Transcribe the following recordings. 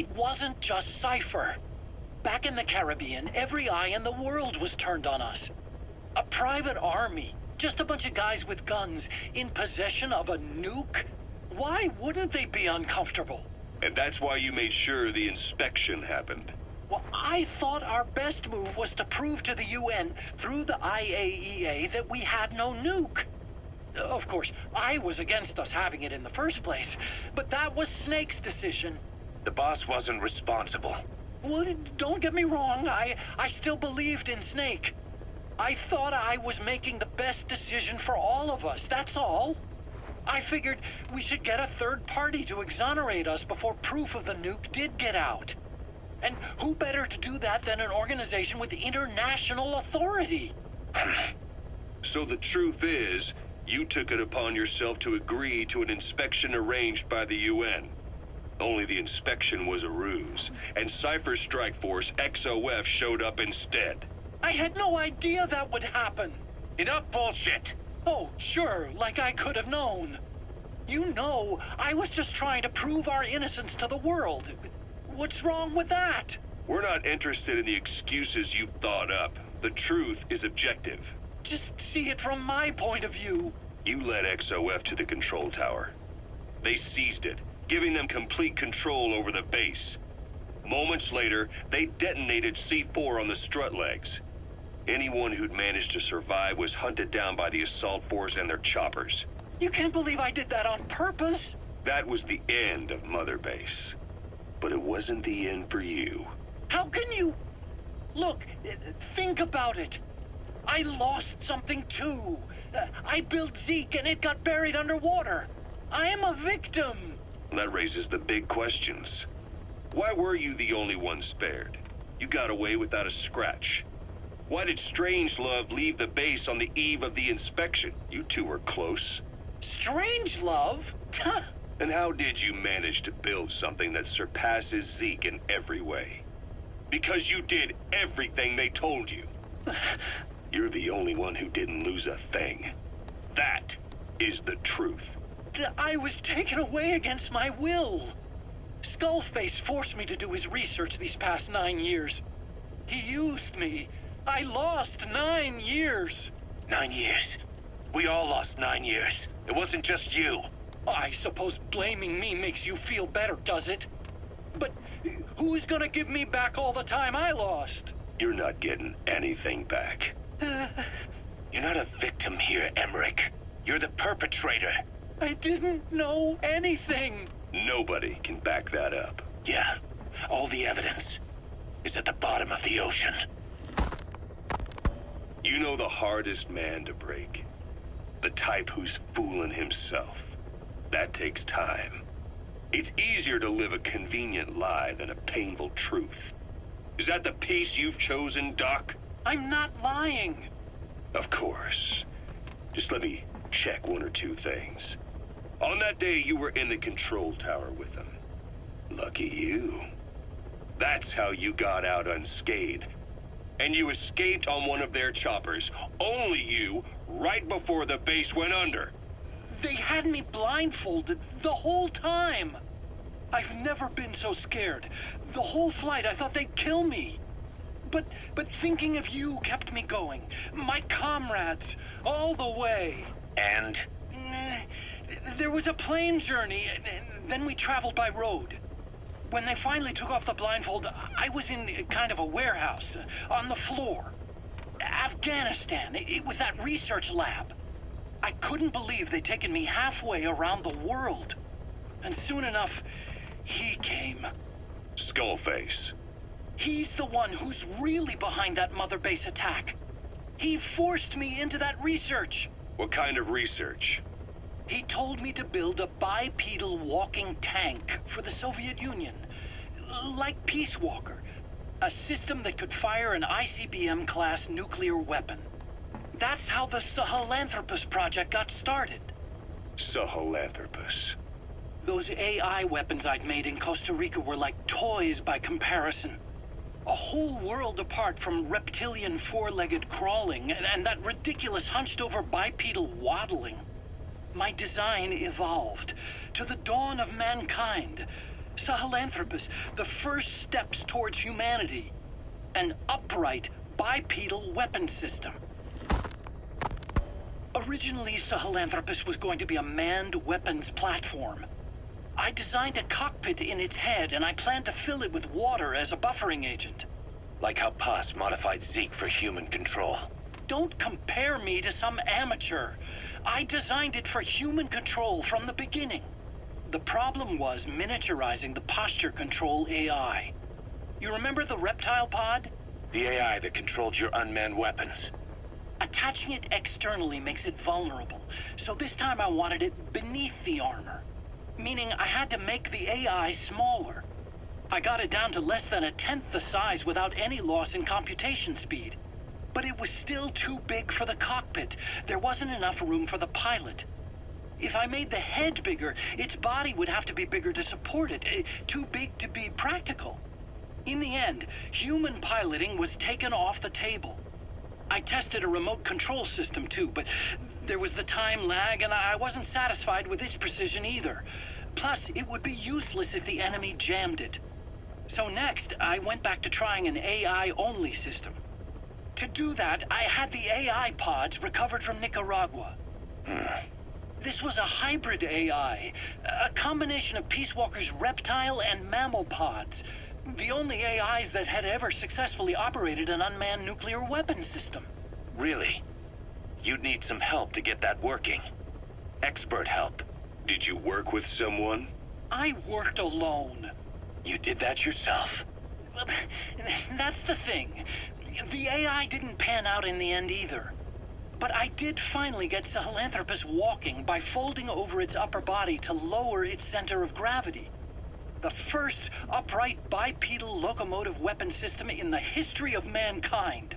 It wasn't just Cypher. Back in the Caribbean, every eye in the world was turned on us. A private army, just a bunch of guys with guns, in possession of a nuke? Why wouldn't they be uncomfortable? And that's why you made sure the inspection happened. Well, I thought our best move was to prove to the UN through the IAEA that we had no nuke. Of course, I was against us having it in the first place, but that was Snake's decision. The boss wasn't responsible. Well, don't get me wrong, I still believed in Snake. I thought I was making the best decision for all of us, that's all. I figured we should get a third party to exonerate us before proof of the nuke did get out. And who better to do that than an organization with international authority? So the truth is, you took it upon yourself to agree to an inspection arranged by the UN. Only the inspection was a ruse, and Cypher's strike force, XOF, showed up instead. I had no idea that would happen. Enough bullshit! Oh, sure, like I could have known. You know, I was just trying to prove our innocence to the world. What's wrong with that? We're not interested in the excuses you've thought up. The truth is objective. Just see it from my point of view. You led XOF to the control tower. They seized it, giving them complete control over the base. Moments later, they detonated C4 on the strut legs. Anyone who'd managed to survive was hunted down by the assault force and their choppers. You can't believe I did that on purpose. That was the end of Mother Base. But it wasn't the end for you. How can you... Look, think about it. I lost something too. I built Zeke and it got buried underwater. I am a victim. That raises the big questions. Why were you the only one spared? You got away without a scratch. Why did Strangelove leave the base on the eve of the inspection? You two were close. Strangelove? And how did you manage to build something that surpasses Zeke in every way? Because you did everything they told you. You're the only one who didn't lose a thing. That is the truth. I was taken away against my will. Skullface forced me to do his research these past 9 years. He used me. I lost 9 years. 9 years. We all lost 9 years. It wasn't just you. I suppose blaming me makes you feel better, does it? But who's gonna give me back all the time I lost? You're not getting anything back. You're not a victim here, Emmerich. You're the perpetrator. I didn't know anything. Nobody can back that up. Yeah, all the evidence is at the bottom of the ocean. You know the hardest man to break. The type who's fooling himself. That takes time. It's easier to live a convenient lie than a painful truth. Is that the piece you've chosen, Doc? I'm not lying. Of course. Just let me check one or two things. On that day, you were in the control tower with them. Lucky you. That's how you got out unscathed. And you escaped on one of their choppers. Only you, right before the base went under. They had me blindfolded the whole time. I've never been so scared. The whole flight, I thought they'd kill me. But thinking of you kept me going. My comrades, all the way. And? There was a plane journey, and then we traveled by road. When they finally took off the blindfold, I was in kind of a warehouse, on the floor. Afghanistan, it was that research lab. I couldn't believe they'd taken me halfway around the world. And soon enough, he came. Skullface. He's the one who's really behind that Mother Base attack. He forced me into that research. What kind of research? He told me to build a bipedal walking tank for the Soviet Union. Like Peace Walker. A system that could fire an ICBM-class nuclear weapon. That's how the Sahelanthropus project got started. Sahelanthropus. Those AI weapons I'd made in Costa Rica were like toys by comparison. A whole world apart from reptilian four-legged crawling and that ridiculous hunched-over bipedal waddling. My design evolved to the dawn of mankind, Sahelanthropus, the first steps towards humanity. An upright, bipedal weapon system. Originally, Sahelanthropus was going to be a manned weapons platform. I designed a cockpit in its head, and I planned to fill it with water as a buffering agent. Like how Paz modified Zeke for human control. Don't compare me to some amateur. I designed it for human control from the beginning. The problem was miniaturizing the posture control AI. You remember the reptile pod? The AI that controlled your unmanned weapons. Attaching it externally makes it vulnerable, so this time I wanted it beneath the armor. Meaning I had to make the AI smaller. I got it down to less than 1/10 the size without any loss in computation speed. But it was still too big for the cockpit. There wasn't enough room for the pilot. If I made the head bigger, its body would have to be bigger to support it. Too big to be practical. In the end, human piloting was taken off the table. I tested a remote control system too, but there was the time lag, and I wasn't satisfied with its precision either. Plus, it would be useless if the enemy jammed it. So next, I went back to trying an AI-only system. To do that, I had the AI pods recovered from Nicaragua. This was a hybrid AI, a combination of Peace Walker's reptile and mammal pods. The only AIs that had ever successfully operated an unmanned nuclear weapons system. Really? You'd need some help to get that working. Expert help. Did you work with someone? I worked alone. You did that yourself? Well, that's the thing. The AI didn't pan out in the end either. But I did finally get Sahelanthropus walking by folding over its upper body to lower its center of gravity. The first upright bipedal locomotive weapon system in the history of mankind.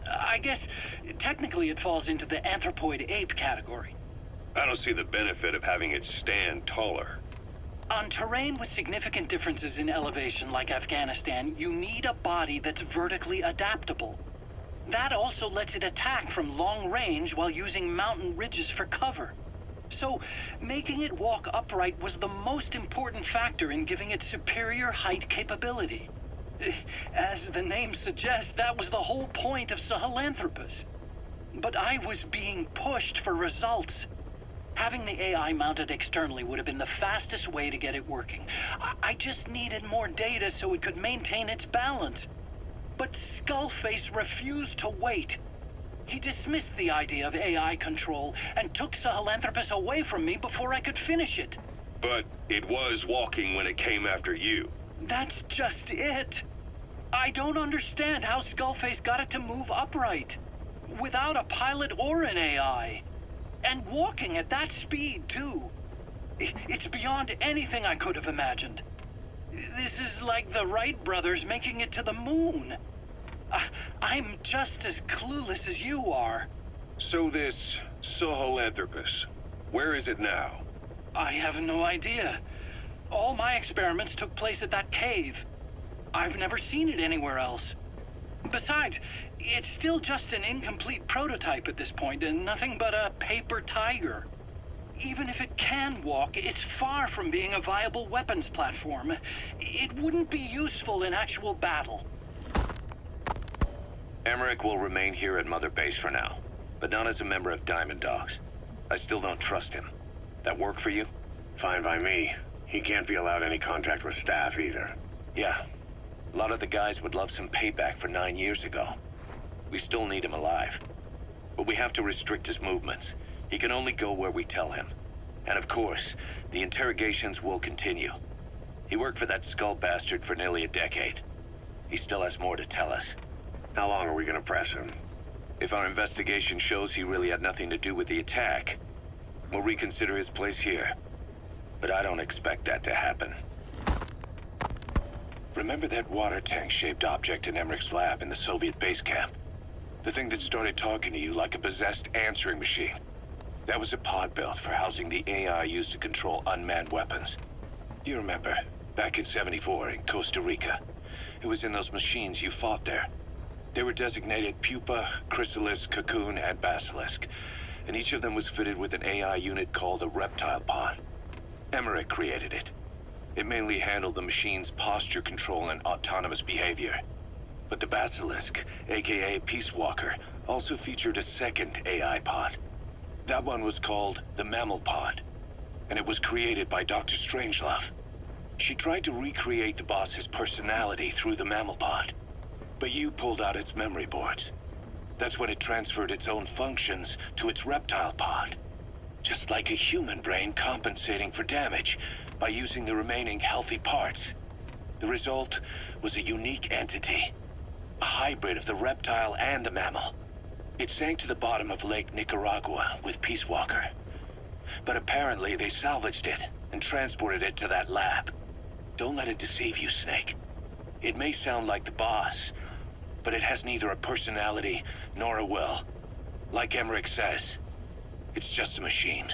I guess, technically it falls into the anthropoid ape category. I don't see the benefit of having it stand taller. On terrain with significant differences in elevation like Afghanistan, you need a body that's vertically adaptable. That also lets it attack from long range while using mountain ridges for cover. So, making it walk upright was the most important factor in giving it superior height capability. As the name suggests, that was the whole point of Sahelanthropus. But I was being pushed for results. Having the AI mounted externally would have been the fastest way to get it working. I just needed more data so it could maintain its balance. But Skullface refused to wait. He dismissed the idea of AI control and took Sahelanthropus away from me before I could finish it. But it was walking when it came after you. That's just it. I don't understand how Skullface got it to move upright, without a pilot or an AI. And walking at that speed, too. It's beyond anything I could have imagined. This is like the Wright brothers making it to the moon. I'm just as clueless as you are. So this Sahelanthropus, where is it now? I have no idea. All my experiments took place at that cave. I've never seen it anywhere else. Besides, it's still just an incomplete prototype at this point, and nothing but a paper tiger. Even if it can walk, it's far from being a viable weapons platform. It wouldn't be useful in actual battle. Emmerich will remain here at Mother Base for now, but not as a member of Diamond Dogs. I still don't trust him. That work for you? Fine by me. He can't be allowed any contact with staff either. Yeah. A lot of the guys would love some payback for 9 years ago. We still need him alive. But we have to restrict his movements. He can only go where we tell him. And of course, the interrogations will continue. He worked for that skull bastard for nearly a decade. He still has more to tell us. How long are we gonna press him? If our investigation shows he really had nothing to do with the attack, we'll reconsider his place here. But I don't expect that to happen. Remember that water tank-shaped object in Emmerich's lab in the Soviet base camp? The thing that started talking to you like a possessed answering machine. That was a pod built for housing the AI used to control unmanned weapons. You remember, back in '74 in Costa Rica. It was in those machines you fought there. They were designated Pupa, Chrysalis, Cocoon, and Basilisk, and each of them was fitted with an AI unit called a reptile pod. Emmerich created it. It mainly handled the machine's posture control and autonomous behavior. But the Basilisk, aka Peace Walker, also featured a second AI pod. That one was called the Mammal Pod, and it was created by Dr. Strangelove. She tried to recreate the boss's personality through the Mammal Pod, but you pulled out its memory boards. That's when it transferred its own functions to its reptile pod. Just like a human brain compensating for damage by using the remaining healthy parts. The result was a unique entity, a hybrid of the reptile and the mammal. It sank to the bottom of Lake Nicaragua with Peace Walker. But apparently they salvaged it and transported it to that lab. Don't let it deceive you, Snake. It may sound like the boss, but it has neither a personality nor a will. Like Emmerich says, it's just a machine.